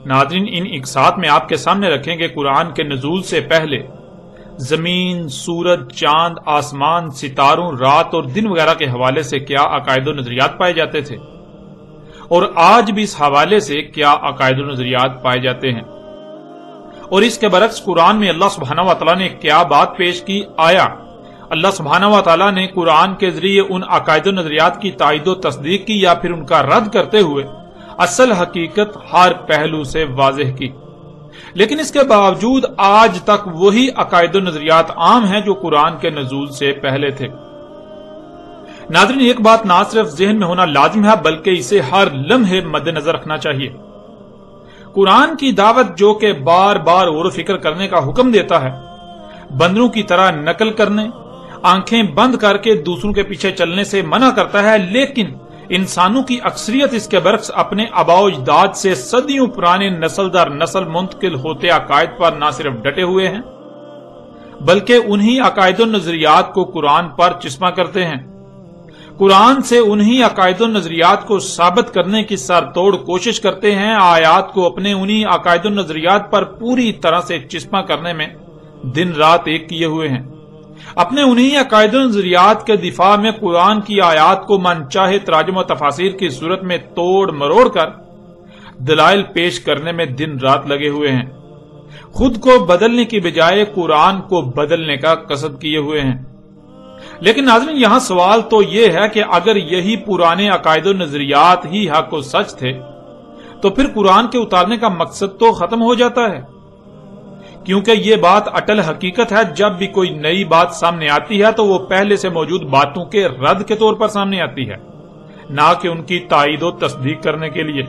ناظرین، ان اقساط میں آپ کے سامنے رکھیں کہ قرآن کے نزول سے پہلے زمین، سورج، چاند، آسمان، ستاروں، رات اور دن وغیرہ کے حوالے سے کیا عقائد و نظریات پائے جاتے تھے، اور آج بھی اس حوالے سے کیا عقائد و نظریات پائے جاتے ہیں، اور اس کے برعکس قرآن میں اللہ سبحانہ و تعالیٰ نے کیا بات پیش کی۔ آیا اللہ سبحانہ و تعالیٰ نے قرآن کے ذریعے ان عقائد و نظریات کی تائید و تصدیق کی، یا پھر ان کا رد کرتے ہوئے اصل حقیقت ہر پہلو سے واضح کی؟ لیکن اس کے باوجود آج تک وہی عقائد و نظریات عام ہیں جو قرآن کے نزول سے پہلے تھے۔ ناظرین، ایک بات نہ صرف ذہن میں ہونا لازم ہے بلکہ اسے ہر لمحے مد نظر رکھنا چاہیے۔ قرآن کی دعوت جو کہ بار بار غور و فکر کرنے کا حکم دیتا ہے، بندروں کی طرح نقل کرنے، آنکھیں بند کر کے دوسروں کے پیچھے چلنے سے منع کرتا ہے، لیکن انسانوں کی اکثریت اس کے برعکس اپنے آباء و اجداد سے صدیوں پرانے نسل در نسل منتقل ہوتے عقائد پر نہ صرف ڈٹے ہوئے ہیں بلکہ انہی عقائد و نظریات کو قرآن پر چسپاں کرتے ہیں۔ قرآن سے انہی عقائد و نظریات کو ثابت کرنے کی سر توڑ کوشش کرتے ہیں، آیات کو اپنے انہی عقائد و نظریات پر پوری طرح سے چسپاں کرنے میں دن رات ایک کیے ہوئے ہیں۔ اپنے انہی عقائد و نظریات کے دفاع میں قرآن کی آیات کو من چاہے تراجم و تفاسیر کی صورت میں توڑ مروڑ کر دلائل پیش کرنے میں دن رات لگے ہوئے ہیں، خود کو بدلنے کی بجائے قرآن کو بدلنے کا قصد کیے ہوئے ہیں۔ لیکن ناظرین، یہاں سوال تو یہ ہے کہ اگر یہی پرانے عقائد و نظریات ہی حق و سچ تھے تو پھر قرآن کے اتارنے کا مقصد تو ختم ہو جاتا ہے، کیونکہ یہ بات اٹل حقیقت ہے، جب بھی کوئی نئی بات سامنے آتی ہے تو وہ پہلے سے موجود باتوں کے رد کے طور پر سامنے آتی ہے، نہ کہ ان کی تائید و تصدیق کرنے کے لیے۔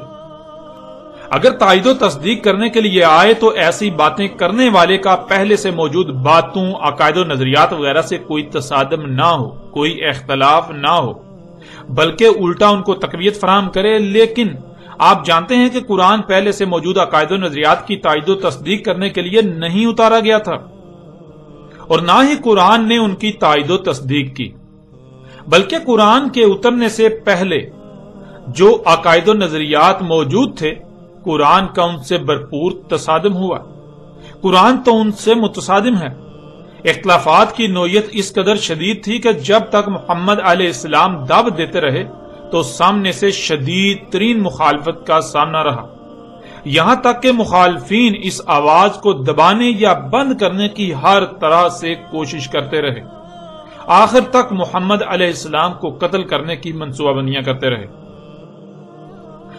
اگر تائید و تصدیق کرنے کے لیے آئے تو ایسی باتیں کرنے والے کا پہلے سے موجود باتوں، عقائد و نظریات وغیرہ سے کوئی تصادم نہ ہو، کوئی اختلاف نہ ہو، بلکہ الٹا ان کو تقویت فراہم کرے۔ لیکن آپ جانتے ہیں کہ قرآن پہلے سے موجود عقائد و نظریات کی تائید و تصدیق کرنے کے لیے نہیں اتارا گیا تھا، اور نہ ہی قرآن نے ان کی تائید و تصدیق کی، بلکہ قرآن کے اترنے سے پہلے جو عقائد و نظریات موجود تھے، قرآن کا ان سے بھرپور تصادم ہوا۔ قرآن تو ان سے متصادم ہے۔ اختلافات کی نوعیت اس قدر شدید تھی کہ جب تک محمد علیہ السلام دعوت دیتے رہے تو سامنے سے شدید ترین مخالفت کا سامنا رہا، یہاں تک کہ مخالفین اس آواز کو دبانے یا بند کرنے کی ہر طرح سے کوشش کرتے رہے، آخر تک محمد علیہ السلام کو قتل کرنے کی منصوبہ بندیاں کرتے رہے۔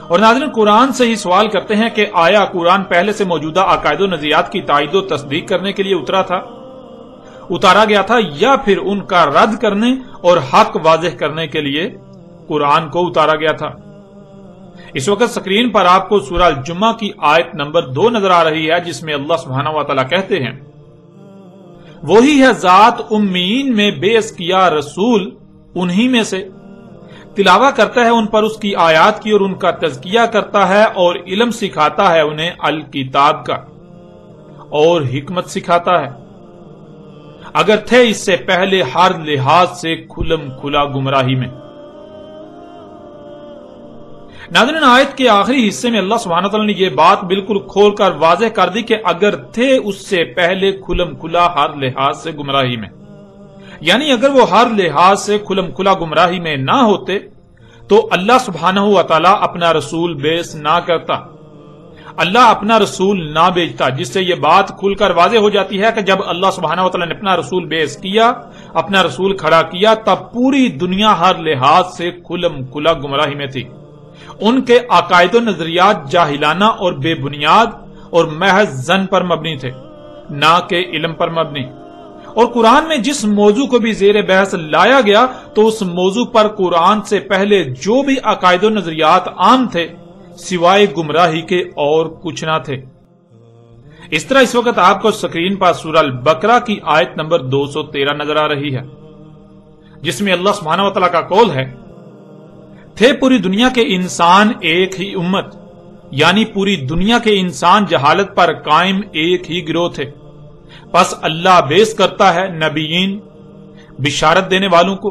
اور ناظرین، قرآن سے ہی سوال کرتے ہیں کہ آیا قرآن پہلے سے موجودہ عقائد و نظریات کی تائید و تصدیق کرنے کے لیے اتارا گیا تھا، یا پھر ان کا رد کرنے اور حق واضح کرنے کے لیے قرآن کو اتارا گیا تھا؟ اس وقت سکرین پر آپ کو سورہ الجمعہ کی آیت نمبر 2 نظر آ رہی ہے، جس میں اللہ سبحانہ و تعالیٰ کہتے ہیں، وہی ہے ذات امیین میں بیعث کیا رسول انہی میں سے، تلاوہ کرتا ہے ان پر اس کی آیات کی اور ان کا تزکیہ کرتا ہے اور علم سکھاتا ہے انہیں الکتاب کا اور حکمت سکھاتا ہے، اگر تھے اس سے پہلے ہر لحاظ سے کھلم کھلا گمراہی میں۔ ناظرین، آیت کے آخری حصے میں اللہ سبحانہ وتعالی نے یہ بات بالکل کھول کر واضح کر دی کہ اگر تھے اس سے پہلے کھلم کھلا ہر لحاظ سے گمراہی میں، یعنی اگر وہ ہر لحاظ سے کھلم کھلا گمراہی میں نہ ہوتے تو اللہ سبحانہ وتعالی اپنا رسول بیعث نہ کرتا، اللہ اپنا رسول نہ بھیجتا، جس سے یہ بات کھل کر واضح ہو جاتی ہے کہ جب اللہ سبحانہ وتعالی نے اپنا رسول بیعث کیا، اپنا رسول کھڑا کیا، تب پوری دنیا ہر لحاظ سے کھلم کھلا گمراہی میں تھی۔ ان کے عقائد و نظریات جاہلانہ اور بے بنیاد اور محض ظن پر مبنی تھے، نہ کہ علم پر مبنی۔ اور قرآن میں جس موضوع کو بھی زیر بحث لایا گیا تو اس موضوع پر قرآن سے پہلے جو بھی عقائد و نظریات عام تھے سوائے گمراہی کے اور کچھ نہ تھے۔ اس طرح اس وقت آپ کو سکرین پر سورہ البقرہ کی آیت نمبر 213 نظر آ رہی ہے، جس میں اللہ سبحانہ و تعالیٰ کا قول ہے، تھے پوری دنیا کے انسان ایک ہی امت، یعنی پوری دنیا کے انسان جہالت پر قائم ایک ہی گروہ تھے، پس اللہ بیعث کرتا ہے نبیین بشارت دینے والوں کو،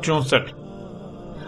64,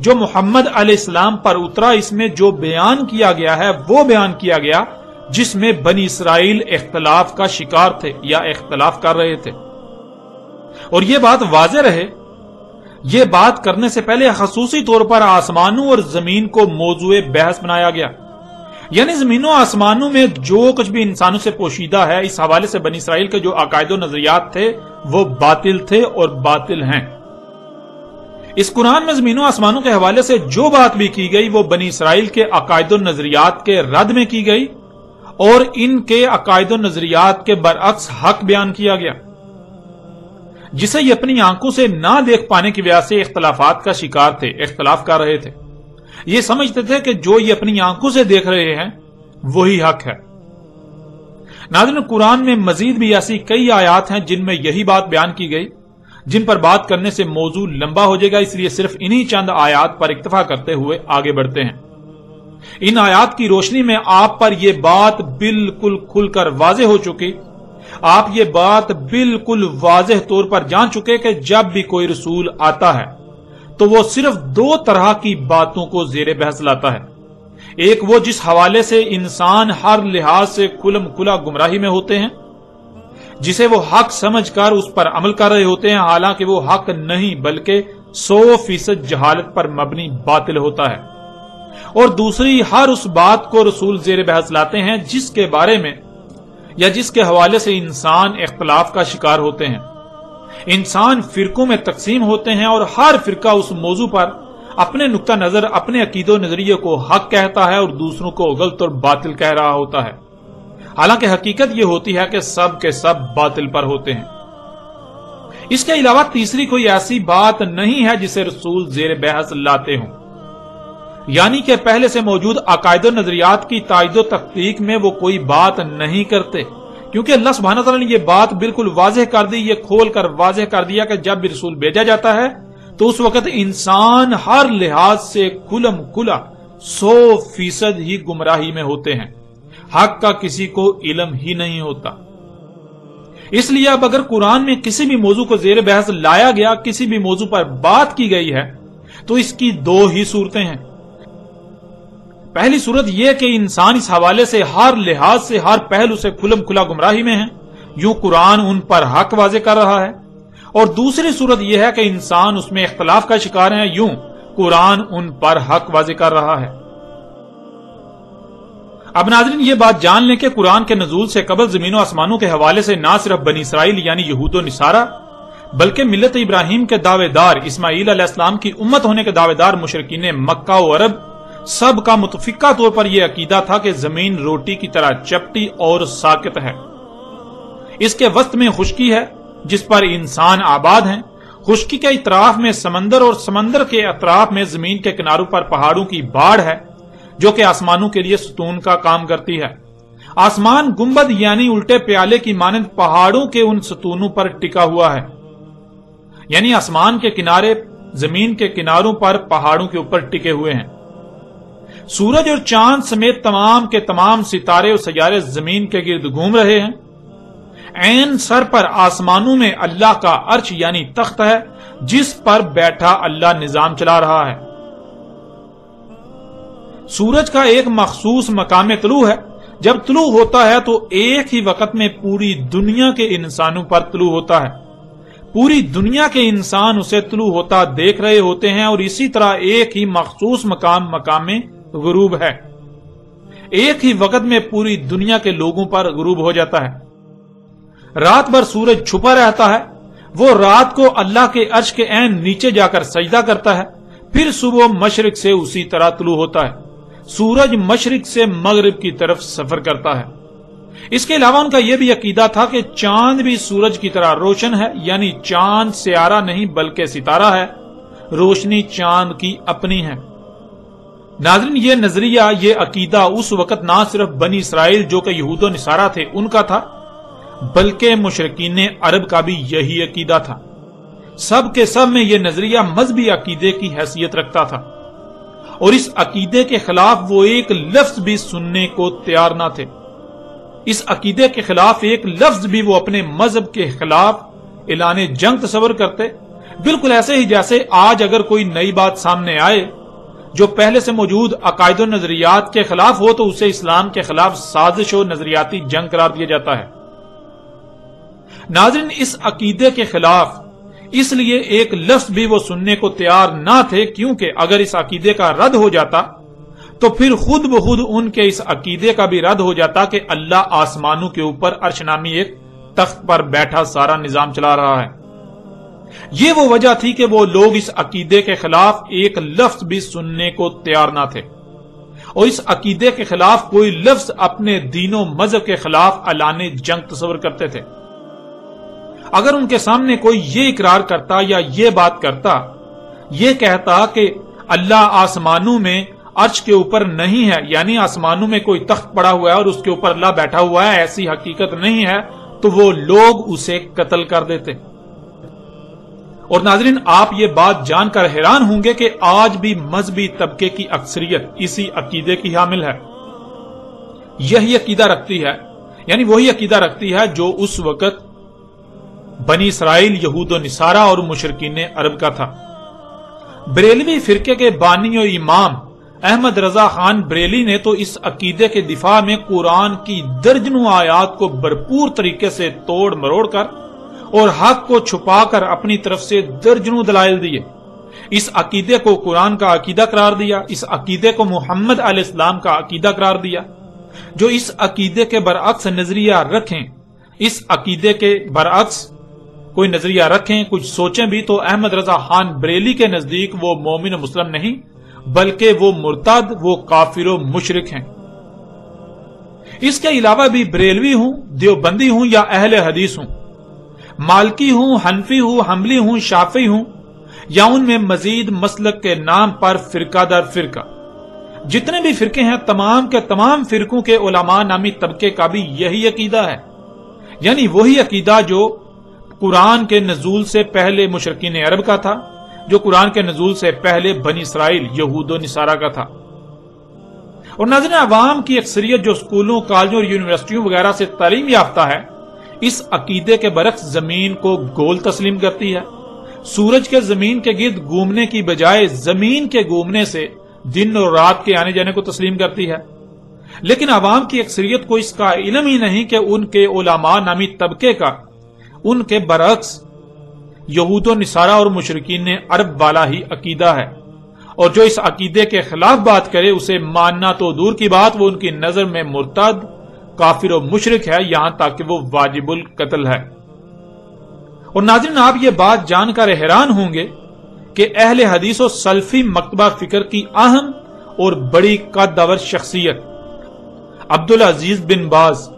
جو محمد علیہ السلام پر اترا اس میں جو بیان کیا گیا ہے وہ بیان کیا گیا جس میں بنی اسرائیل اختلاف کا شکار تھے یا اختلاف کر رہے تھے. اور یہ بات واضح رہے، یہ بات کرنے سے پہلے خصوصی طور پر آسمانوں اور زمین کو موضوع بحث بنایا گیا. یعنی زمینوں آسمانوں میں جو کچھ بھی انسانوں سے پوشیدہ ہے، اس حوالے سے بنی اسرائیل کے جو عقائد و نظریات تھے وہ باطل تھے اور باطل ہیں. اس قرآن میں زمینوں آسمانوں کے حوالے سے جو بات بھی کی گئی وہ بنی اسرائیل کے عقائد و نظریات کے رد میں کی گئی اور ان کے عقائد و نظریات کے برعکس حق بیان کیا گیا، جسے یہ اپنی آنکھوں سے نہ دیکھ پانے کی وجہ سے اختلافات کا شکار تھے، اختلاف کر رہے تھے. یہ سمجھتے تھے کہ جو یہ اپنی آنکھوں سے دیکھ رہے ہیں وہی حق ہے. ناظرین، قرآن میں مزید بھی ایسی کئی آیات ہیں جن میں یہی بات بیان کی گئی، جن پر بات کرنے سے موضوع لمبا ہو جائے گا، اس لیے صرف انہی چند آیات پر اکتفا کرتے ہوئے آگے بڑھتے ہیں. ان آیات کی روشنی میں آپ پر یہ بات بالکل کھل کر واضح ہو چکی، آپ یہ بات بالکل واضح طور پر جان چکے کہ جب بھی کوئی رسول آتا ہے تو وہ صرف دو طرح کی باتوں کو زیر بحث لاتا ہے. ایک وہ جس حوالے سے انسان ہر لحاظ سے کھلم کھلا گمراہی میں ہوتے ہیں، جسے وہ حق سمجھ کر اس پر عمل کر رہے ہوتے ہیں، حالانکہ وہ حق نہیں بلکہ 100% جہالت پر مبنی باطل ہوتا ہے. اور دوسری ہر اس بات کو رسول زیر بحث لاتے ہیں جس کے بارے میں یا جس کے حوالے سے انسان اختلاف کا شکار ہوتے ہیں. انسان فرقوں میں تقسیم ہوتے ہیں اور ہر فرقہ اس موضوع پر اپنے نقطہ نظر، اپنے عقید و نظریے کو حق کہتا ہے اور دوسروں کو غلط اور باطل کہہ رہا ہوتا ہے، حالانکہ حقیقت یہ ہوتی ہے کہ سب کے سب باطل پر ہوتے ہیں. اس کے علاوہ تیسری کوئی ایسی بات نہیں ہے جسے رسول زیر بحث لاتے ہوں، یعنی کہ پہلے سے موجود عقائد و نظریات کی تائید و تحقیق میں وہ کوئی بات نہیں کرتے، کیونکہ اللہ سبحانہ تعالیٰ نے یہ بات بالکل واضح کر دی، یہ کھول کر واضح کر دیا کہ جب بھی رسول بھیجا جاتا ہے تو اس وقت انسان ہر لحاظ سے کھلم کھلا 100% ہی گمراہی میں ہوتے ہیں، حق کا کسی کو علم ہی نہیں ہوتا. اس لیے اب اگر قرآن میں کسی بھی موضوع کو زیر بحث لایا گیا، کسی بھی موضوع پر بات کی گئی ہے، تو اس کی دو ہی صورتیں ہیں. پہلی صورت یہ کہ انسان اس حوالے سے ہر لحاظ سے، ہر پہلو سے کھلم کھلا گمراہی میں ہے، یوں قرآن ان پر حق واضح کر رہا ہے. اور دوسری صورت یہ ہے کہ انسان اس میں اختلاف کا شکار ہے، یوں قرآن ان پر حق واضح کر رہا ہے. اب ناظرین، یہ بات جان لیں کہ قرآن کے نزول سے قبل زمین و آسمانوں کے حوالے سے نہ صرف بنی اسرائیل یعنی یہود و نصارہ، بلکہ ملت ابراہیم کے دعوے دار، اسماعیل علیہ السلام کی امت ہونے کے دعوے دار مشرکین مکہ و عرب سب کا متفقہ طور پر یہ عقیدہ تھا کہ زمین روٹی کی طرح چپٹی اور ساکت ہے. اس کے وسط میں خشکی ہے جس پر انسان آباد ہیں، خشکی کے اطراف میں سمندر اور سمندر کے اطراف میں زمین کے کناروں پر پہاڑوں کی باڑ ہے جو کہ آسمانوں کے لیے ستون کا کام کرتی ہے. آسمان گنبد یعنی الٹے پیالے کی مانند پہاڑوں کے ان ستونوں پر ٹکا ہوا ہے، یعنی آسمان کے کنارے زمین کے کناروں پر پہاڑوں کے اوپر ٹکے ہوئے ہیں. سورج اور چاند سمیت تمام کے تمام ستارے اور سیارے زمین کے گرد گھوم رہے ہیں. عین سر پر آسمانوں میں اللہ کا عرش یعنی تخت ہے جس پر بیٹھا اللہ نظام چلا رہا ہے. سورج کا ایک مخصوص مقام طلوع ہے، جب طلوع ہوتا ہے تو ایک ہی وقت میں پوری دنیا کے انسانوں پر طلوع ہوتا ہے. پوری دنیا کے انسان اسے طلوع ہوتا دیکھ رہے ہوتے ہیں، اور اسی طرح ایک ہی مخصوص مقام غروب ہے. ایک ہی وقت میں پوری دنیا کے لوگوں پر غروب ہو جاتا ہے. رات بھر سورج چھپا رہتا ہے، وہ رات کو اللہ کے عرش کے عین نیچے جا کر سجدہ کرتا ہے، پھر صبح مشرق سے اسی طرح طلوع ہوتا ہے. سورج مشرق سے مغرب کی طرف سفر کرتا ہے. اس کے علاوہ ان کا یہ بھی عقیدہ تھا کہ چاند بھی سورج کی طرح روشن ہے، یعنی چاند سیارہ نہیں بلکہ ستارہ ہے، روشنی چاند کی اپنی ہے. ناظرین، یہ نظریہ، یہ عقیدہ اس وقت نہ صرف بنی اسرائیل جو کہ یہود و نصارہ تھے ان کا تھا، بلکہ مشرکین عرب کا بھی یہی عقیدہ تھا. سب کے سب میں یہ نظریہ مذہبی عقیدے کی حیثیت رکھتا تھا، اور اس عقیدے کے خلاف وہ ایک لفظ بھی سننے کو تیار نہ تھے. اس عقیدے کے خلاف ایک لفظ بھی وہ اپنے مذہب کے خلاف اعلان جنگ تصور کرتے، بالکل ایسے ہی جیسے آج اگر کوئی نئی بات سامنے آئے جو پہلے سے موجود عقائد و نظریات کے خلاف ہو تو اسے اسلام کے خلاف سازش و نظریاتی جنگ قرار دیا جاتا ہے۔ ناظرین، اس عقیدے کے خلاف اس لیے ایک لفظ بھی وہ سننے کو تیار نہ تھے، کیونکہ اگر اس عقیدے کا رد ہو جاتا تو پھر خود بخود ان کے اس عقیدے کا بھی رد ہو جاتا کہ اللہ آسمانوں کے اوپر عرش نامی ایک تخت پر بیٹھا سارا نظام چلا رہا ہے۔ یہ وہ وجہ تھی کہ وہ لوگ اس عقیدے کے خلاف ایک لفظ بھی سننے کو تیار نہ تھے، اور اس عقیدے کے خلاف کوئی لفظ اپنے دین و مذہب کے خلاف اعلان جنگ تصور کرتے تھے۔ اگر ان کے سامنے کوئی یہ اقرار کرتا یا یہ بات کرتا، یہ کہتا کہ اللہ آسمانوں میں عرش کے اوپر نہیں ہے، یعنی آسمانوں میں کوئی تخت پڑا ہوا ہے اور اس کے اوپر اللہ بیٹھا ہوا ہے، ایسی حقیقت نہیں ہے، تو وہ لوگ اسے قتل کر دیتے۔ اور ناظرین، آپ یہ بات جان کر حیران ہوں گے کہ آج بھی مذہبی طبقے کی اکثریت اسی عقیدے کی حامل ہے، یہی عقیدہ رکھتی ہے، یعنی وہی عقیدہ رکھتی ہے جو اس وقت بنی اسرائیل، یہود و نصارہ اور مشرکین عرب کا تھا۔ بریلوی فرقے کے بانی و امام احمد رضا خان بریلی نے تو اس عقیدے کے دفاع میں قرآن کی درجنوں آیات کو بھرپور طریقے سے توڑ مروڑ کر اور حق کو چھپا کر اپنی طرف سے درجنوں دلائل دیے، اس عقیدے کو قرآن کا عقیدہ قرار دیا، اس عقیدے کو محمد علیہ السلام کا عقیدہ قرار دیا۔ جو اس عقیدے کے برعکس نظریہ رکھیں، اس عقیدے کے برعکس کوئی نظریہ رکھیں، کچھ سوچیں بھی، تو احمد رضا خان بریلی کے نزدیک وہ مومن و مسلم نہیں بلکہ وہ مرتد، وہ کافر و مشرک ہیں۔ اس کے علاوہ بھی بریلوی ہوں، دیوبندی ہوں یا اہل حدیث ہوں، مالکی ہوں، حنفی ہوں، حنبلی ہوں، شافعی ہوں، یا ان میں مزید مسلک کے نام پر فرقہ در فرقہ جتنے بھی فرقے ہیں، تمام کے تمام فرقوں کے علماء نامی طبقے کا بھی یہی عقیدہ ہے، یعنی وہی عقیدہ جو قرآن کے نزول سے پہلے مشرکین عرب کا تھا، جو قرآن کے نزول سے پہلے بنی اسرائیل، یہود و نصارہ کا تھا۔ اور ناظرین، عوام کی اکثریت جو اسکولوں، کالجوں اور یونیورسٹیوں وغیرہ سے تعلیم یافتہ ہے، اس عقیدے کے برعکس زمین کو گول تسلیم کرتی ہے، سورج کے زمین کے گرد گھومنے کی بجائے زمین کے گھومنے سے دن اور رات کے آنے جانے کو تسلیم کرتی ہے۔ لیکن عوام کی اکثریت کو اس کا علم ہی نہیں کہ ان کے علماء نامی طبقے کا ان کے برعکس یہود و نصارہ اور مشرکین عرب والا ہی عقیدہ ہے، اور جو اس عقیدے کے خلاف بات کرے اسے ماننا تو دور کی بات، وہ ان کی نظر میں مرتد، کافر و مشرک ہے، یہاں تک کہ وہ واجب القتل ہے۔ اور ناظرین، آپ یہ بات جان کر حیران ہوں گے کہ اہل حدیث و سلفی مکتبہ فکر کی اہم اور بڑی قدور شخصیت عبدالعزیز بن باز،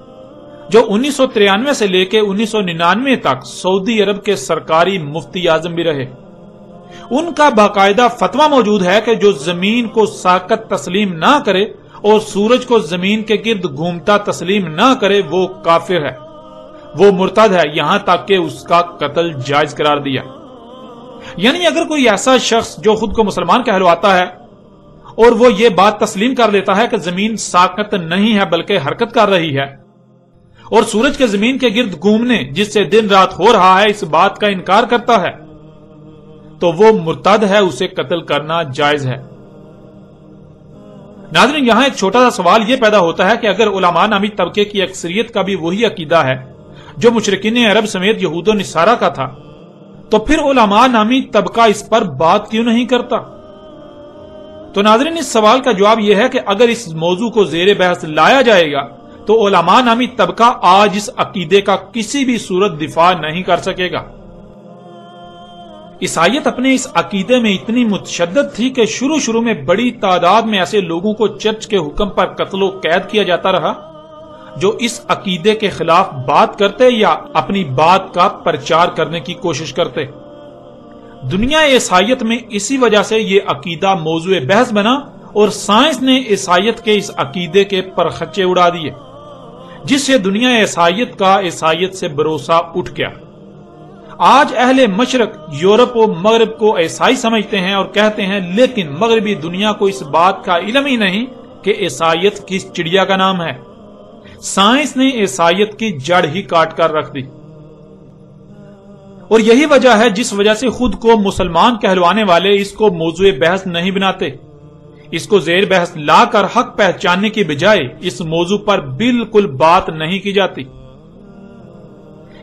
جو 1993 سے لے کے 1999 تک سعودی عرب کے سرکاری مفتی اعظم بھی رہے، ان کا باقاعدہ فتویٰ موجود ہے کہ جو زمین کو ساقط تسلیم نہ کرے اور سورج کو زمین کے گرد گھومتا تسلیم نہ کرے وہ کافر ہے، وہ مرتد ہے، یہاں تک کہ اس کا قتل جائز قرار دیا۔ یعنی اگر کوئی ایسا شخص جو خود کو مسلمان کہلواتا ہے اور وہ یہ بات تسلیم کر لیتا ہے کہ زمین ساقط نہیں ہے بلکہ حرکت کر رہی ہے، اور سورج کے زمین کے گرد گھومنے جس سے دن رات ہو رہا ہے اس بات کا انکار کرتا ہے، تو وہ مرتد ہے، اسے قتل کرنا جائز ہے۔ ناظرین، یہاں ایک چھوٹا سا سوال یہ پیدا ہوتا ہے کہ اگر علماء نامی طبقے کی اکثریت کا بھی وہی عقیدہ ہے جو مشرکین عرب سمیت یہود و نصارہ کا تھا، تو پھر علماء نامی طبقہ اس پر بات کیوں نہیں کرتا؟ تو ناظرین، اس سوال کا جواب یہ ہے کہ اگر اس موضوع کو زیر بحث لایا جائے گا تو علماء نامی طبقہ آج اس عقیدے کا کسی بھی صورت دفاع نہیں کر سکے گا۔ عیسائیت اپنے اس عقیدے میں اتنی متشدد تھی کہ شروع میں بڑی تعداد میں ایسے لوگوں کو چرچ کے حکم پر قتل و قید کیا جاتا رہا جو اس عقیدے کے خلاف بات کرتے یا اپنی بات کا پرچار کرنے کی کوشش کرتے۔ دنیا عیسائیت میں اسی وجہ سے یہ عقیدہ موضوع بحث بنا اور سائنس نے عیسائیت کے اس عقیدے کے پرخچے اڑا دیے، جس سے دنیا عیسائیت کا عیسائیت سے بھروسہ اٹھ گیا۔ آج اہل مشرق یورپ و مغرب کو عیسائی سمجھتے ہیں اور کہتے ہیں، لیکن مغربی دنیا کو اس بات کا علم ہی نہیں کہ عیسائیت کس چڑیا کا نام ہے۔ سائنس نے عیسائیت کی جڑ ہی کاٹ کر رکھ دی۔ اور یہی وجہ ہے جس وجہ سے خود کو مسلمان کہلوانے والے اس کو موضوع بحث نہیں بناتے، اس کو زیر بحث لا کر حق پہچاننے کی بجائے اس موضوع پر بالکل بات نہیں کی جاتی،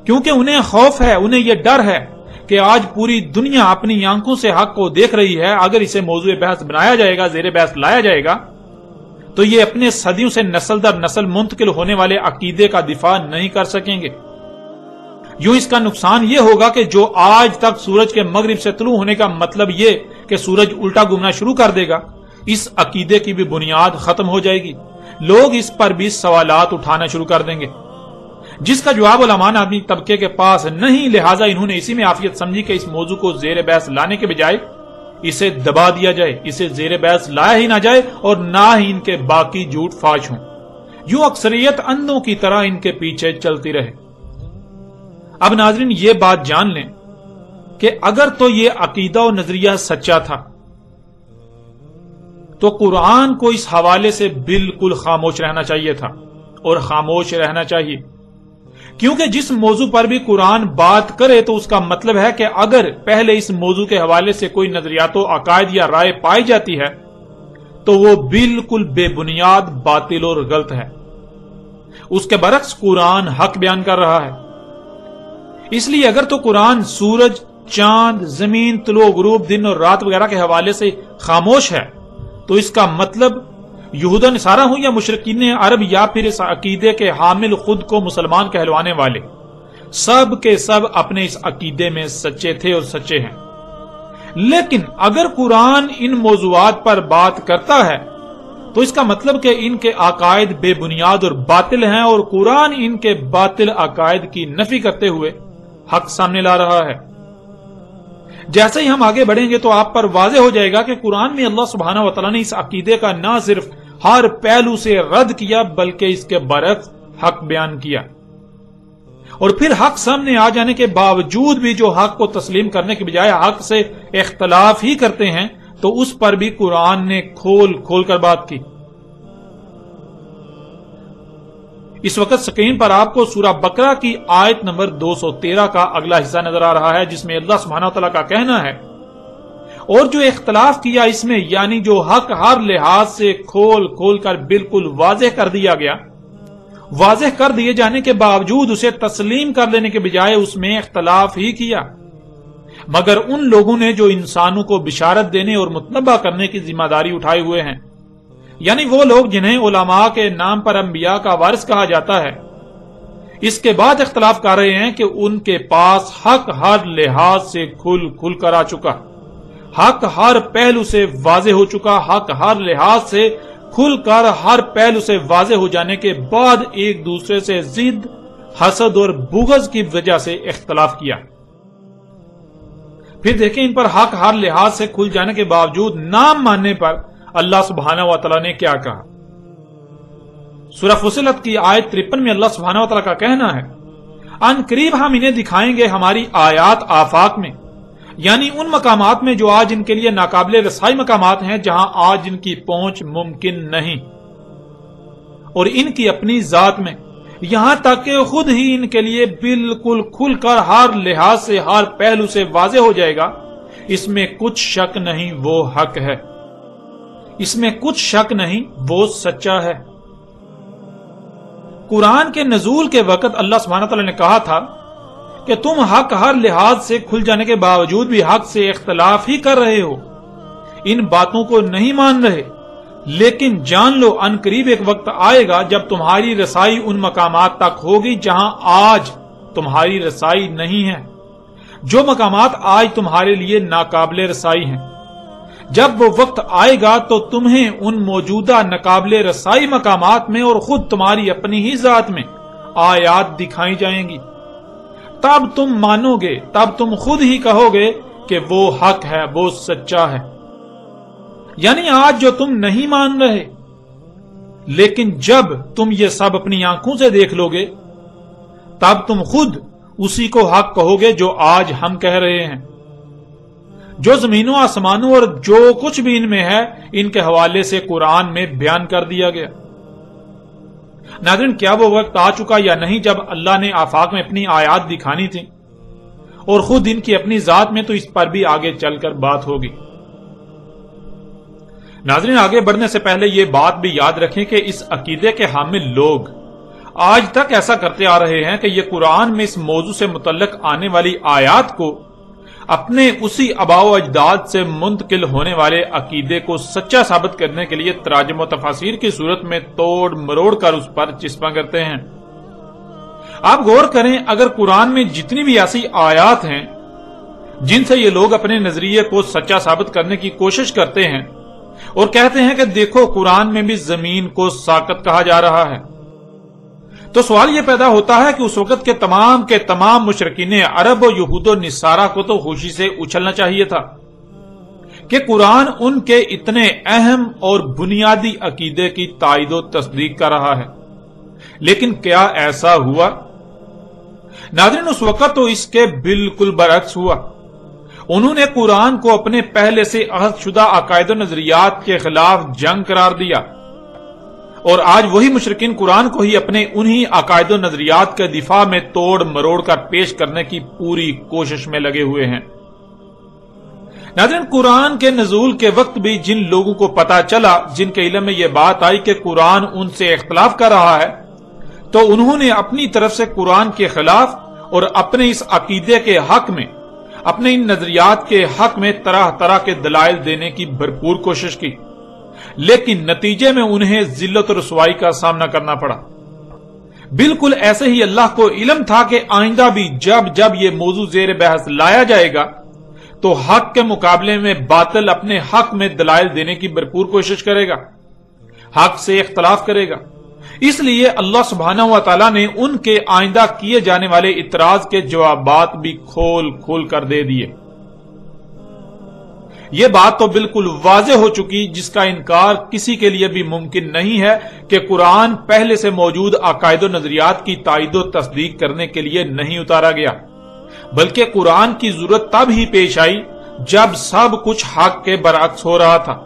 کیونکہ انہیں خوف ہے، انہیں یہ ڈر ہے کہ آج پوری دنیا اپنی آنکھوں سے حق کو دیکھ رہی ہے، اگر اسے موضوع بحث بنایا جائے گا، زیر بحث لایا جائے گا تو یہ اپنے صدیوں سے نسل در نسل منتقل ہونے والے عقیدے کا دفاع نہیں کر سکیں گے۔ یوں اس کا نقصان یہ ہوگا کہ جو آج تک سورج کے مغرب سے طلوع ہونے کا مطلب یہ کہ سورج الٹا گھومنا شروع کر دے گا، اس عقیدے کی بھی بنیاد ختم ہو جائے گی، لوگ اس پر بھی سوالات اٹھانا شروع کر دیں گے، جس کا جواب علماء آدمی طبقے کے پاس نہیں، لہٰذا انہوں نے اسی میں عافیت سمجھی کہ اس موضوع کو زیر بحث لانے کے بجائے اسے دبا دیا جائے، اسے زیر بحث لایا ہی نہ جائے اور نہ ہی ان کے باقی جھوٹ فاش ہوں، یوں اکثریت اندھوں کی طرح ان کے پیچھے چلتی رہے۔ اب ناظرین یہ بات جان لیں کہ اگر تو یہ عقیدہ و نظریہ سچا تھا تو قرآن کو اس حوالے سے بالکل خاموش رہنا چاہیے تھا، اور خاموش رہنا چاہیے، کیونکہ جس موضوع پر بھی قرآن بات کرے تو اس کا مطلب ہے کہ اگر پہلے اس موضوع کے حوالے سے کوئی نظریات و عقائد یا رائے پائی جاتی ہے تو وہ بالکل بے بنیاد، باطل اور غلط ہے۔ اس کے برعکس قرآن حق بیان کر رہا ہے۔ اس لیے اگر تو قرآن سورج، چاند، زمین، طلوع و غروب، دن اور رات وغیرہ کے حوالے سے خاموش ہے تو اس کا مطلب یہود و نصارہ ہوں یا مشرکین عرب یا پھر اس عقیدے کے حامل خود کو مسلمان کہلوانے والے، سب کے سب اپنے اس عقیدے میں سچے تھے اور سچے ہیں۔ لیکن اگر قرآن ان موضوعات پر بات کرتا ہے تو اس کا مطلب کہ ان کے عقائد بے بنیاد اور باطل ہیں، اور قرآن ان کے باطل عقائد کی نفی کرتے ہوئے حق سامنے لا رہا ہے۔ جیسے ہی ہم آگے بڑھیں گے تو آپ پر واضح ہو جائے گا کہ قرآن میں اللہ سبحانہ و تعالیٰ نے اس عقیدے کا نہ صرف ہر پہلو سے رد کیا بلکہ اس کے برعکس حق بیان کیا، اور پھر حق سامنے آ جانے کے باوجود بھی جو حق کو تسلیم کرنے کے بجائے حق سے اختلاف ہی کرتے ہیں تو اس پر بھی قرآن نے کھول کھول کر بات کی۔ اس وقت سکرین پر آپ کو سورہ بقرہ کی آیت نمبر 213 کا اگلا حصہ نظر آ رہا ہے، جس میں اللہ سبحانہ وتعالیٰ کا کہنا ہے، اور جو اختلاف کیا اس میں، یعنی جو حق ہر لحاظ سے کھول کھول کر بالکل واضح کر دیا گیا، واضح کر دیے جانے کے باوجود اسے تسلیم کر لینے کے بجائے اس میں اختلاف ہی کیا، مگر ان لوگوں نے جو انسانوں کو بشارت دینے اور متنبہ کرنے کی ذمہ داری اٹھائے ہوئے ہیں، یعنی وہ لوگ جنہیں علماء کے نام پر انبیاء کا وارث کہا جاتا ہے، اس کے بعد اختلاف کر رہے ہیں کہ ان کے پاس حق ہر لحاظ سے کھل کھل کر آ چکا، حق ہر پہلو سے واضح ہو چکا، حق ہر لحاظ سے کھل کر ہر پہلو سے واضح ہو جانے کے بعد ایک دوسرے سے ضد، حسد اور بغض کی وجہ سے اختلاف کیا۔ پھر دیکھیں ان پر حق ہر لحاظ سے کھل جانے کے باوجود نہ ماننے پر اللہ سبحانہ و تعالیٰ نے کیا کہا۔ سورہ فصلت کی آیت 53 میں اللہ سبحانہ و تعالیٰ کا کہنا ہے، ان قریب ہم انہیں دکھائیں گے ہماری آیات آفاق میں، یعنی ان مقامات میں جو آج ان کے لیے ناقابل رسائی مقامات ہیں، جہاں آج ان کی پہنچ ممکن نہیں، اور ان کی اپنی ذات میں، یہاں تک کہ خود ہی ان کے لیے بالکل کھل کر ہر لحاظ سے ہر پہلو سے واضح ہو جائے گا۔ اس میں کچھ شک نہیں، وہ حق ہے، اس میں کچھ شک نہیں، وہ سچا ہے۔ قرآن کے نزول کے وقت اللہ سبحانہ تعالیٰ نے کہا تھا کہ تم حق ہر لحاظ سے کھل جانے کے باوجود بھی حق سے اختلاف ہی کر رہے ہو، ان باتوں کو نہیں مان رہے، لیکن جان لو ان قریب ایک وقت آئے گا جب تمہاری رسائی ان مقامات تک ہوگی جہاں آج تمہاری رسائی نہیں ہے، جو مقامات آج تمہارے لیے ناقابل رسائی ہیں۔ جب وہ وقت آئے گا تو تمہیں ان موجودہ ناقابل رسائی مقامات میں اور خود تمہاری اپنی ہی ذات میں آیات دکھائی جائیں گی، تب تم مانو گے، تب تم خود ہی کہو گے کہ وہ حق ہے، وہ سچا ہے۔ یعنی آج جو تم نہیں مان رہے، لیکن جب تم یہ سب اپنی آنکھوں سے دیکھ لو گے تب تم خود اسی کو حق کہو گے جو آج ہم کہہ رہے ہیں۔ جو زمینوں آسمانوں اور جو کچھ بھی ان میں ہے، ان کے حوالے سے قرآن میں بیان کر دیا گیا۔ ناظرین، کیا وہ وقت آ چکا یا نہیں جب اللہ نے آفاق میں اپنی آیات دکھانی تھی، اور خود ان کی اپنی ذات میں، تو اس پر بھی آگے چل کر بات ہوگی۔ ناظرین، آگے بڑھنے سے پہلے یہ بات بھی یاد رکھیں کہ اس عقیدے کے حامل لوگ آج تک ایسا کرتے آ رہے ہیں کہ یہ قرآن میں اس موضوع سے متعلق آنے والی آیات کو اپنے اسی آباء و اجداد سے منتقل ہونے والے عقیدے کو سچا ثابت کرنے کے لیے تراجم و تفاسیر کی صورت میں توڑ مروڑ کر اس پر چسپاں کرتے ہیں۔ آپ غور کریں، اگر قرآن میں جتنی بھی ایسی آیات ہیں جن سے یہ لوگ اپنے نظریے کو سچا ثابت کرنے کی کوشش کرتے ہیں اور کہتے ہیں کہ دیکھو قرآن میں بھی زمین کو ساقط کہا جا رہا ہے، تو سوال یہ پیدا ہوتا ہے کہ اس وقت کے تمام مشرکین عرب و یہود و نصارہ کو تو خوشی سے اچھلنا چاہیے تھا کہ قرآن ان کے اتنے اہم اور بنیادی عقیدے کی تائید و تصدیق کر رہا ہے، لیکن کیا ایسا ہوا؟ ناظرین، اس وقت تو اس کے بالکل برعکس ہوا۔ انہوں نے قرآن کو اپنے پہلے سے عہد شدہ عقائد و نظریات کے خلاف جنگ قرار دیا، اور آج وہی مشرکین قرآن کو ہی اپنے انہی عقائد و نظریات کے دفاع میں توڑ مروڑ کر پیش کرنے کی پوری کوشش میں لگے ہوئے ہیں۔ ناظرین، قرآن کے نزول کے وقت بھی جن لوگوں کو پتا چلا، جن کے علم میں یہ بات آئی کہ قرآن ان سے اختلاف کر رہا ہے، تو انہوں نے اپنی طرف سے قرآن کے خلاف اور اپنے اس عقیدے کے حق میں، اپنے ان نظریات کے حق میں طرح طرح کے دلائل دینے کی بھرپور کوشش کی، لیکن نتیجے میں انہیں ذلت و رسوائی کا سامنا کرنا پڑا۔ بالکل ایسے ہی اللہ کو علم تھا کہ آئندہ بھی جب یہ موضوع زیر بحث لایا جائے گا تو حق کے مقابلے میں باطل اپنے حق میں دلائل دینے کی بھرپور کوشش کرے گا، حق سے اختلاف کرے گا۔ اس لیے اللہ سبحانہ و تعالیٰ نے ان کے آئندہ کیے جانے والے اعتراض کے جوابات بھی کھول کھول کر دے دیے۔ یہ بات تو بالکل واضح ہو چکی، جس کا انکار کسی کے لیے بھی ممکن نہیں ہے کہ قرآن پہلے سے موجود عقائد و نظریات کی تائید و تصدیق کرنے کے لیے نہیں اتارا گیا، بلکہ قرآن کی ضرورت تب ہی پیش آئی جب سب کچھ حق کے برعکس ہو رہا تھا۔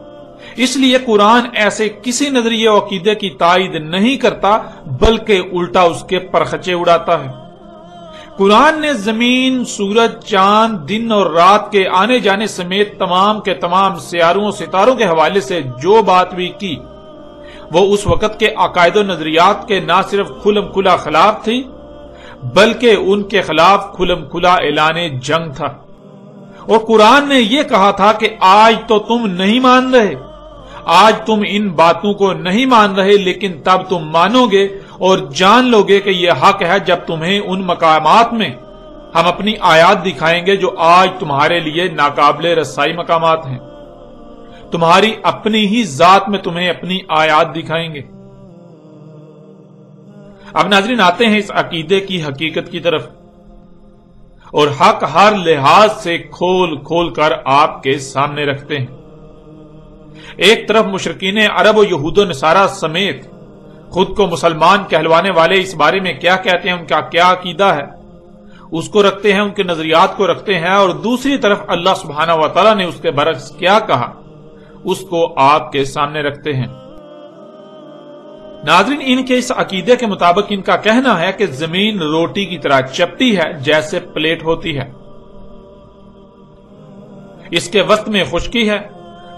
اس لیے قرآن ایسے کسی نظریے و عقیدے کی تائید نہیں کرتا، بلکہ الٹا اس کے پرخچے اڑاتا ہے۔ قرآن نے زمین، سورج، چاند، دن اور رات کے آنے جانے سمیت تمام کے تمام سیاروں و ستاروں کے حوالے سے جو بات بھی کی، وہ اس وقت کے عقائد و نظریات کے نہ صرف کھلم کھلا خلاف تھی، بلکہ ان کے خلاف کھلم کھلا اعلان جنگ تھا۔ اور قرآن نے یہ کہا تھا کہ آج تو تم نہیں مان رہے، آج تم ان باتوں کو نہیں مان رہے، لیکن تب تم مانو گے اور جان لو گے کہ یہ حق ہے جب تمہیں ان مقامات میں ہم اپنی آیات دکھائیں گے جو آج تمہارے لیے ناقابل رسائی مقامات ہیں، تمہاری اپنی ہی ذات میں تمہیں اپنی آیات دکھائیں گے۔ اب ناظرین، آتے ہیں اس عقیدے کی حقیقت کی طرف، اور حق ہر لحاظ سے کھول کھول کر آپ کے سامنے رکھتے ہیں۔ ایک طرف مشرکین عرب و یہود و نصارہ سمیت خود کو مسلمان کہلوانے والے اس بارے میں کیا کہتے ہیں، ان کا کیا عقیدہ ہے، اس کو رکھتے ہیں، ان کے نظریات کو رکھتے ہیں، اور دوسری طرف اللہ سبحانہ و تعالیٰ نے اس کے برعکس کیا کہا اس کو آپ کے سامنے رکھتے ہیں۔ ناظرین، ان کے اس عقیدے کے مطابق ان کا کہنا ہے کہ زمین روٹی کی طرح چپٹی ہے جیسے پلیٹ ہوتی ہے، اس کے وسط میں خشکی ہے،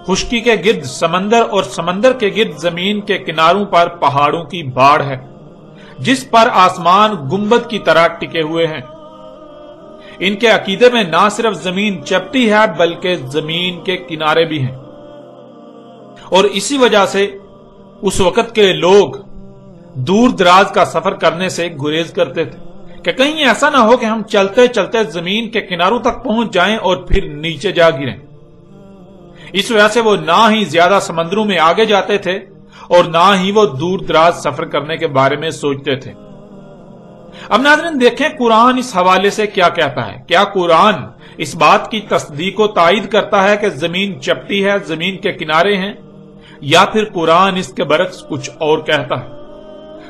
خشکی کے گرد سمندر، اور سمندر کے گرد زمین کے کناروں پر پہاڑوں کی باڑ ہے جس پر آسمان گنبد کی طرح ٹکے ہوئے ہیں۔ ان کے عقیدے میں نہ صرف زمین چپٹی ہے بلکہ زمین کے کنارے بھی ہیں، اور اسی وجہ سے اس وقت کے لوگ دور دراز کا سفر کرنے سے گریز کرتے تھے کہ کہیں ایسا نہ ہو کہ ہم چلتے چلتے زمین کے کناروں تک پہنچ جائیں اور پھر نیچے جا گریں۔ اس وجہ سے وہ نہ ہی زیادہ سمندروں میں آگے جاتے تھے اور نہ ہی وہ دور دراز سفر کرنے کے بارے میں سوچتے تھے۔ اب ناظرین دیکھیں قرآن اس حوالے سے کیا کہتا ہے۔ کیا قرآن اس بات کی تصدیق و تائید کرتا ہے کہ زمین چپٹی ہے، زمین کے کنارے ہیں، یا پھر قرآن اس کے برعکس کچھ اور کہتا ہے؟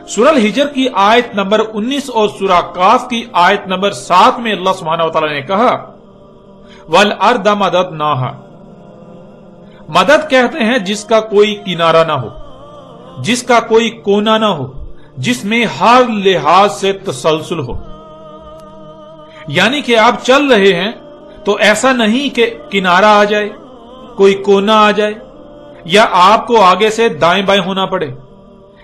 سورہ الحجر کی آیت نمبر 19 اور سورہ قاف کی آیت نمبر 7 میں اللہ سبحانہ وتعالی نے کہا وَالْأَرْضَ مَدَدْنَاهَا، مدد کہتے ہیں جس کا کوئی کنارہ نہ ہو، جس کا کوئی کونا نہ ہو، جس میں ہر لحاظ سے تسلسل ہو۔ یعنی کہ آپ چل رہے ہیں تو ایسا نہیں کہ کنارہ آ جائے، کوئی کونا آ جائے، یا آپ کو آگے سے دائیں بائیں ہونا پڑے،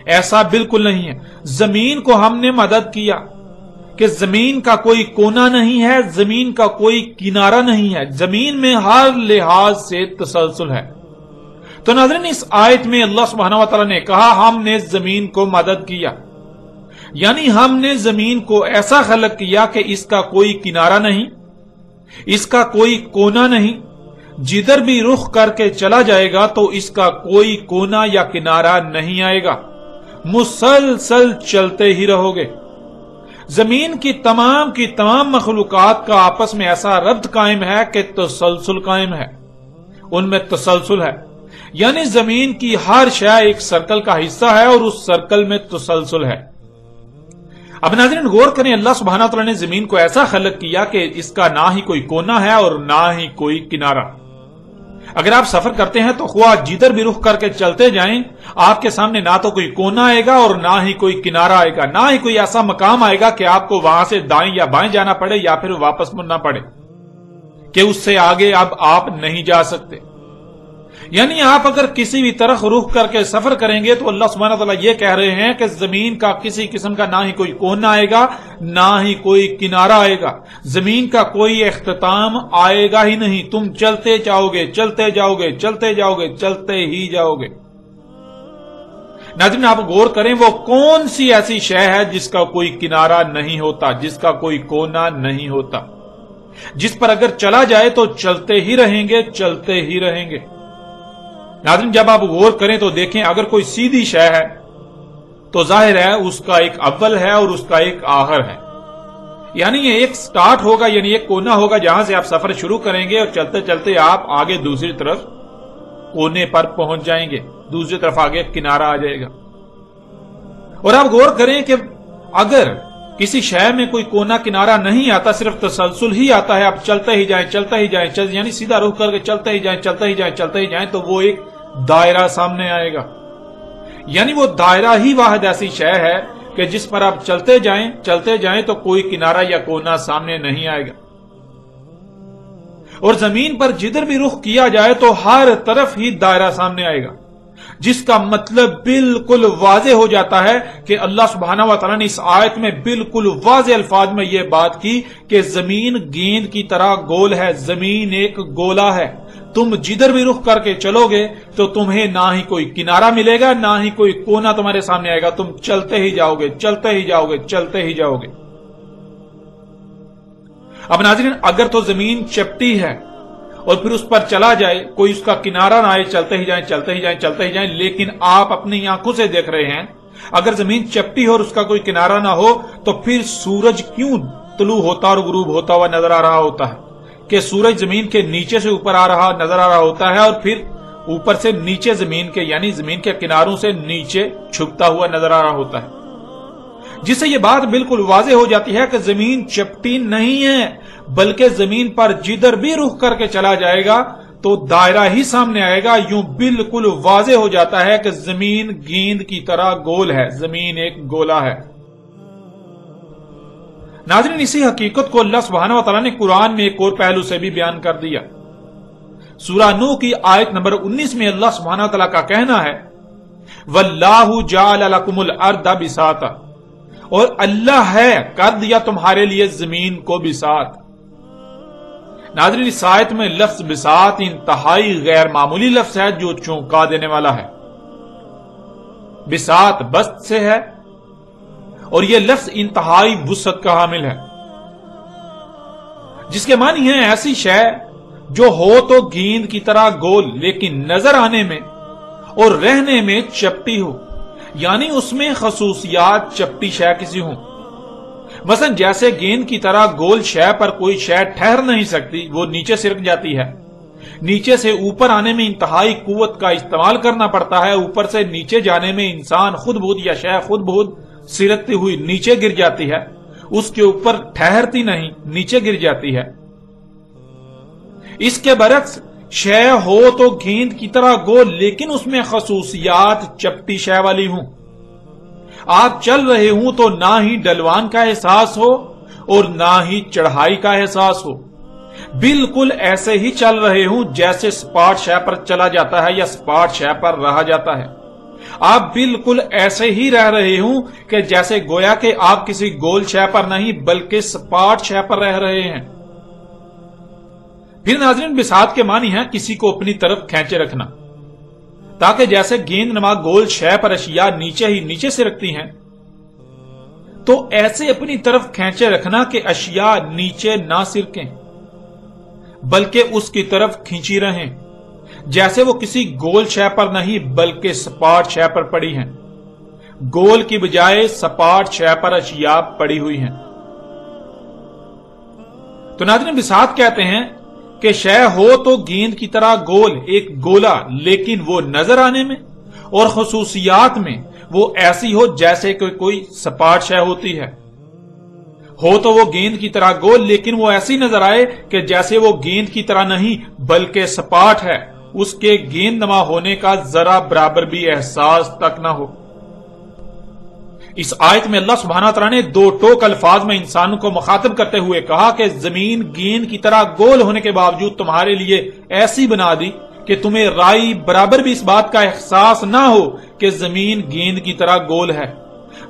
ایسا بالکل نہیں ہے۔ زمین کو ہم نے مدد کیا کہ زمین کا کوئی کونا نہیں ہے، زمین کا کوئی کنارہ نہیں ہے، زمین میں ہر لحاظ سے تسلسل ہے۔ تو ناظرین، اس آیت میں اللہ سبحانہ و تعالی نے کہا ہم نے زمین کو مدد کیا، یعنی ہم نے زمین کو ایسا خلق کیا کہ اس کا کوئی کنارہ نہیں، اس کا کوئی کونا نہیں، جدھر بھی رخ کر کے چلا جائے گا تو اس کا کوئی کونا یا کنارہ نہیں آئے گا، مسلسل چلتے ہی رہو گے۔ زمین کی تمام مخلوقات کا آپس میں ایسا ربط قائم ہے کہ تسلسل قائم ہے، ان میں تسلسل ہے، یعنی زمین کی ہر شے ایک سرکل کا حصہ ہے اور اس سرکل میں تسلسل ہے۔ اب ناظرین غور کریں، اللہ سبحانہ وتعالی نے زمین کو ایسا خلق کیا کہ اس کا نہ ہی کوئی کونا ہے اور نہ ہی کوئی کنارہ۔ اگر آپ سفر کرتے ہیں تو خواہ جدھر بھی رخ کر کے چلتے جائیں، آپ کے سامنے نہ تو کوئی کونا آئے گا اور نہ ہی کوئی کنارہ آئے گا، نہ ہی کوئی ایسا مقام آئے گا کہ آپ کو وہاں سے دائیں یا بائیں جانا پڑے یا پھر واپس مڑنا پڑے کہ اس سے آگے اب آپ نہیں جا سکتے۔ یعنی آپ اگر کسی بھی طرف رخ کر کے سفر کریں گے تو اللہ سبحانہ تعالیٰ یہ کہہ رہے ہیں کہ زمین کا کسی قسم کا نہ ہی کوئی کونا آئے گا، نہ ہی کوئی کنارہ آئے گا، زمین کا کوئی اختتام آئے گا ہی نہیں، تم چلتے جاؤ گے، چلتے جاؤ گے، چلتے جاؤ گے، چلتے ہی جاؤ گے۔ ناظرین آپ غور کریں، وہ کون سی ایسی شے ہے جس کا کوئی کنارہ نہیں ہوتا، جس کا کوئی کونا نہیں ہوتا، جس پر اگر چلا جائے تو چلتے ہی رہیں گے، چلتے ہی رہیں گے۔ ناظرین جب آپ غور کریں تو دیکھیں، اگر کوئی سیدھی شے ہے تو ظاہر ہے اس کا ایک اول ہے اور اس کا ایک آخر ہے، یعنی یہ ایک سٹارٹ ہوگا، یعنی ایک کونا ہوگا جہاں سے آپ سفر شروع کریں گے اور چلتے چلتے آپ آگے دوسری طرف کونے پر پہنچ جائیں گے، دوسری طرف آگے کنارہ آ جائے گا۔ اور آپ غور کریں کہ اگر کسی شے میں کوئی کونا کنارہ نہیں آتا، صرف تسلسل ہی آتا ہے، آپ چلتے ہی جائیں، چلتے ہی جائیں، یعنی سیدھا رخ کر کے چلتے ہی جائیں، چلتے ہی جائیں، چلتے ہی جائیں، تو وہ ایک دائرہ سامنے آئے گا، یعنی وہ دائرہ ہی واحد ایسی شے ہے کہ جس پر آپ چلتے جائیں تو کوئی کنارہ یا کونا سامنے نہیں آئے گا۔ اور زمین پر جدھر بھی رخ کیا جائے تو ہر طرف ہی دائرہ سامنے آئے گا، جس کا مطلب بالکل واضح ہو جاتا ہے کہ اللہ سبحانہ و تعالیٰ نے اس آیت میں بالکل واضح الفاظ میں یہ بات کی کہ زمین گیند کی طرح گول ہے، زمین ایک گولا ہے، تم جدھر بھی رخ کر کے چلو گے تو تمہیں نہ ہی کوئی کنارہ ملے گا، نہ ہی کوئی کونا تمہارے سامنے آئے گا، تم چلتے ہی جاؤ گے، چلتے ہی جاؤ گے، چلتے ہی جاؤ گے۔ اب ناظرین اگر تو زمین چپٹی ہے اور پھر اس پر چلا جائے، کوئی اس کا کنارہ نہ آئے، چلتے ہی جائیں، چلتے ہی جائیں، چلتے ہی جائیں، لیکن آپ اپنی آنکھوں سے دیکھ رہے ہیں اگر زمین چپٹی ہو اور اس کا کوئی کنارہ نہ ہو تو پھر سورج کیوں طلوع ہوتا اور غروب ہوتا ہوا نظر آ رہا ہوتا ہے، کہ سورج زمین کے نیچے سے اوپر آ رہا نظر آ رہا ہوتا ہے اور پھر اوپر سے نیچے زمین کے، یعنی زمین کے کناروں سے نیچے چھپتا ہوا نظر آ رہا ہوتا ہے، جس سے یہ بات بالکل واضح ہو جاتی ہے کہ زمین چپٹی نہیں ہے، بلکہ زمین پر جدھر بھی رخ کر کے چلا جائے گا تو دائرہ ہی سامنے آئے گا۔ یوں بالکل واضح ہو جاتا ہے کہ زمین گیند کی طرح گول ہے، زمین ایک گولا ہے۔ ناظرین اسی حقیقت کو اللہ سبحانہ و تعالیٰ نے قرآن میں ایک اور پہلو سے بھی بیان کر دیا۔ سورہ نوح کی آیت نمبر 19 میں اللہ سبحانہ و تعالیٰ کا کہنا ہے وَاللَّهُ جَعَلَ لَكُمُ الْأَرْضَ بِسَاطًا، اور اللہ ہے کر دیا تمہارے لیے زمین کو بساط۔ ناظرین اس آیت میں لفظ بساط انتہائی غیر معمولی لفظ ہے جو چونکا دینے والا ہے۔ بساط بسط سے ہے اور یہ لفظ انتہائی وسعت کا حامل ہے، جس کے معنی ہے ایسی شے جو ہو تو گیند کی طرح گول لیکن نظر آنے میں اور رہنے میں چپٹی ہو، یعنی اس میں خصوصیات چپٹی شے کسی ہوں۔ مثلا جیسے گیند کی طرح گول شے پر کوئی شے ٹھہر نہیں سکتی، وہ نیچے سرک جاتی ہے، نیچے سے اوپر آنے میں انتہائی قوت کا استعمال کرنا پڑتا ہے، اوپر سے نیچے جانے میں انسان خود بخود یا شے خود بخود سرکتی ہوئی نیچے گر جاتی ہے، اس کے اوپر ٹھہرتی نہیں، نیچے گر جاتی ہے۔ اس کے برعکس شے ہو تو گیند کی طرح گول لیکن اس میں خصوصیات چپٹی شے والی ہوں، آپ چل رہے ہوں تو نہ ہی ڈلوان کا احساس ہو اور نہ ہی چڑھائی کا احساس ہو، بالکل ایسے ہی چل رہے ہوں جیسے سپاٹ شے پر چلا جاتا ہے یا سپاٹ شے پر رہا جاتا ہے۔ آپ بالکل ایسے ہی رہ رہے ہوں کہ جیسے گویا کہ آپ کسی گول شے پر نہیں بلکہ سپاٹ شے پر رہ رہے ہیں۔ پھر ناظرین، بساط کے معنی ہے کسی کو اپنی طرف کھینچے رکھنا، تاکہ جیسے گیند نما گول شے پر اشیاء نیچے ہی نیچے سے رکھتی ہیں، تو ایسے اپنی طرف کھینچے رکھنا کہ اشیاء نیچے نہ سرکیں بلکہ اس کی طرف کھینچی رہیں، جیسے وہ کسی گول شے پر نہیں بلکہ سپاٹ شے پر پڑی ہیں، گول کی بجائے سپاٹ شے پر اشیاء پڑی ہوئی ہیں۔ تو ناظرین، بساط کہتے ہیں کہ شے ہو تو گیند کی طرح گول، ایک گولا، لیکن وہ نظر آنے میں اور خصوصیات میں وہ ایسی ہو جیسے کہ کوئی سپاٹ شے ہوتی ہے۔ ہو تو وہ گیند کی طرح گول، لیکن وہ ایسی نظر آئے کہ جیسے وہ گیند کی طرح نہیں بلکہ سپاٹ ہے، اس کے گیند نما ہونے کا ذرا برابر بھی احساس تک نہ ہو۔ اس آیت میں اللہ سبحانہ تعالیٰ نے دو ٹوک الفاظ میں انسانوں کو مخاطب کرتے ہوئے کہا کہ زمین گیند کی طرح گول ہونے کے باوجود تمہارے لیے ایسی بنا دی کہ تمہیں رائی برابر بھی اس بات کا احساس نہ ہو کہ زمین گیند کی طرح گول ہے،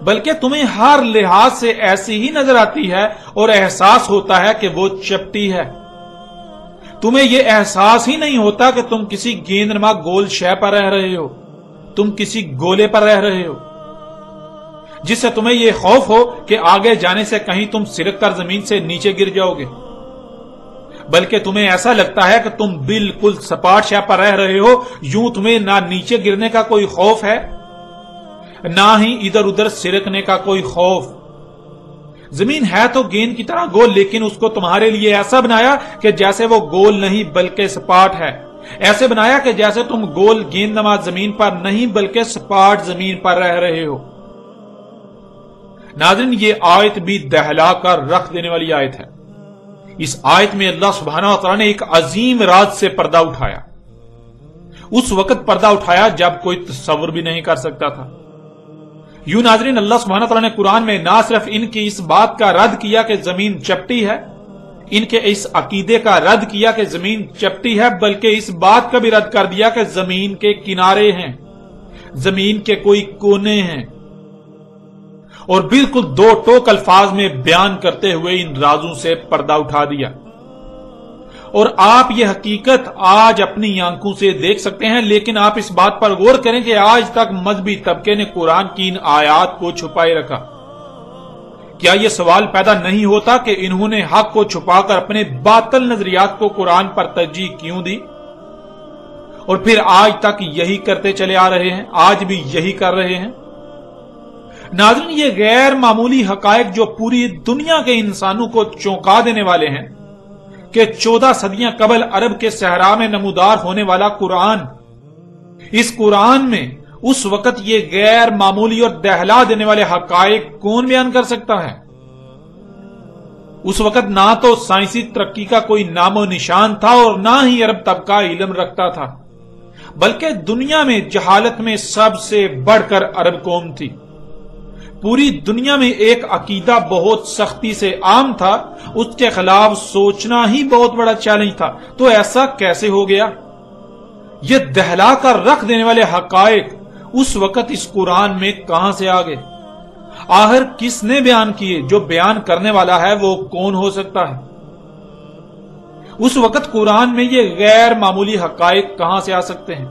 بلکہ تمہیں ہر لحاظ سے ایسی ہی نظر آتی ہے اور احساس ہوتا ہے کہ وہ چپٹی ہے۔ تمہیں یہ احساس ہی نہیں ہوتا کہ تم کسی گیند نما گول شے پر رہ رہے ہو، تم کسی گولے پر رہ رہے ہو، جس سے تمہیں یہ خوف ہو کہ آگے جانے سے کہیں تم سرک کر زمین سے نیچے گر جاؤ گے، بلکہ تمہیں ایسا لگتا ہے کہ تم بالکل سپاٹ شے پر رہ رہے ہو، یوں تمہیں نہ نیچے گرنے کا کوئی خوف ہے نہ ہی ادھر ادھر سرکنے کا کوئی خوف۔ زمین ہے تو گیند کی طرح گول، لیکن اس کو تمہارے لیے ایسا بنایا کہ جیسے وہ گول نہیں بلکہ سپاٹ ہے، ایسے بنایا کہ جیسے تم گول گیند نما زمین پر نہیں بلکہ سپاٹ زمین پر رہ رہے ہو۔ ناظرین، یہ آیت بھی دہلا کر رکھ دینے والی آیت ہے۔ اس آیت میں اللہ سبحانہ وتعالی نے ایک عظیم راز سے پردہ اٹھایا، اس وقت پردہ اٹھایا جب کوئی تصور بھی نہیں کر سکتا تھا۔ یوں ناظرین، اللہ سبحانہ تعالیٰ نے قرآن میں نہ صرف ان کی اس بات کا رد کیا کہ زمین چپٹی ہے، ان کے اس عقیدے کا رد کیا کہ زمین چپٹی ہے، بلکہ اس بات کا بھی رد کر دیا کہ زمین کے کنارے ہیں، زمین کے کوئی کونے ہیں، اور بالکل دو ٹوک الفاظ میں بیان کرتے ہوئے ان رازوں سے پردہ اٹھا دیا۔ اور آپ یہ حقیقت آج اپنی آنکھوں سے دیکھ سکتے ہیں، لیکن آپ اس بات پر غور کریں کہ آج تک مذہبی طبقے نے قرآن کی ان آیات کو چھپائے رکھا۔ کیا یہ سوال پیدا نہیں ہوتا کہ انہوں نے حق کو چھپا کر اپنے باطل نظریات کو قرآن پر ترجیح کیوں دی؟ اور پھر آج تک یہی کرتے چلے آ رہے ہیں، آج بھی یہی کر رہے ہیں۔ ناظرین، یہ غیر معمولی حقائق جو پوری دنیا کے انسانوں کو چونکا دینے والے ہیں کہ 14 صدیاں قبل عرب کے صحرا میں نمودار ہونے والا قرآن، اس قرآن میں اس وقت یہ غیر معمولی اور دہلا دینے والے حقائق کون بیان کر سکتا ہے؟ اس وقت نہ تو سائنسی ترقی کا کوئی نام و نشان تھا اور نہ ہی عرب طبقہ علم رکھتا تھا، بلکہ دنیا میں جہالت میں سب سے بڑھ کر عرب قوم تھی۔ پوری دنیا میں ایک عقیدہ بہت سختی سے عام تھا، اس کے خلاف سوچنا ہی بہت بڑا چیلنج تھا۔ تو ایسا کیسے ہو گیا؟ یہ دہلا کر رکھ دینے والے حقائق اس وقت اس قرآن میں کہاں سے آ گئے؟ آخر کس نے بیان کیے؟ جو بیان کرنے والا ہے وہ کون ہو سکتا ہے؟ اس وقت قرآن میں یہ غیر معمولی حقائق کہاں سے آ سکتے ہیں؟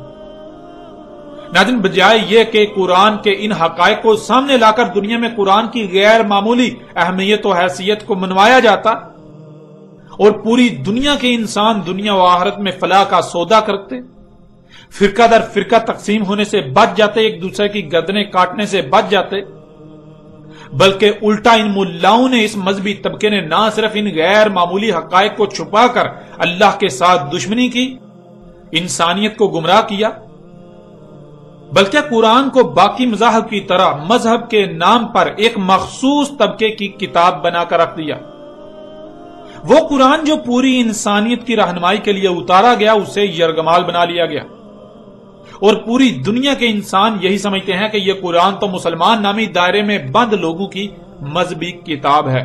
ناظرین، بجائے یہ کہ قرآن کے ان حقائق کو سامنے لا کر دنیا میں قرآن کی غیر معمولی اہمیت و حیثیت کو منوایا جاتا اور پوری دنیا کے انسان دنیا و آخرت میں فلاح کا سودا کرتے، فرقہ در فرقہ تقسیم ہونے سے بچ جاتے، ایک دوسرے کی گردنیں کاٹنے سے بچ جاتے، بلکہ الٹا ان ملاؤں نے، اس مذہبی طبقے نے نہ صرف ان غیر معمولی حقائق کو چھپا کر اللہ کے ساتھ دشمنی کی، انسانیت کو گمراہ کیا، بلکہ قرآن کو باقی مذاہب کی طرح مذہب کے نام پر ایک مخصوص طبقے کی کتاب بنا کر رکھ دیا۔ وہ قرآن جو پوری انسانیت کی رہنمائی کے لیے اتارا گیا، اسے یرغمال بنا لیا گیا، اور پوری دنیا کے انسان یہی سمجھتے ہیں کہ یہ قرآن تو مسلمان نامی دائرے میں بند لوگوں کی مذہبی کتاب ہے،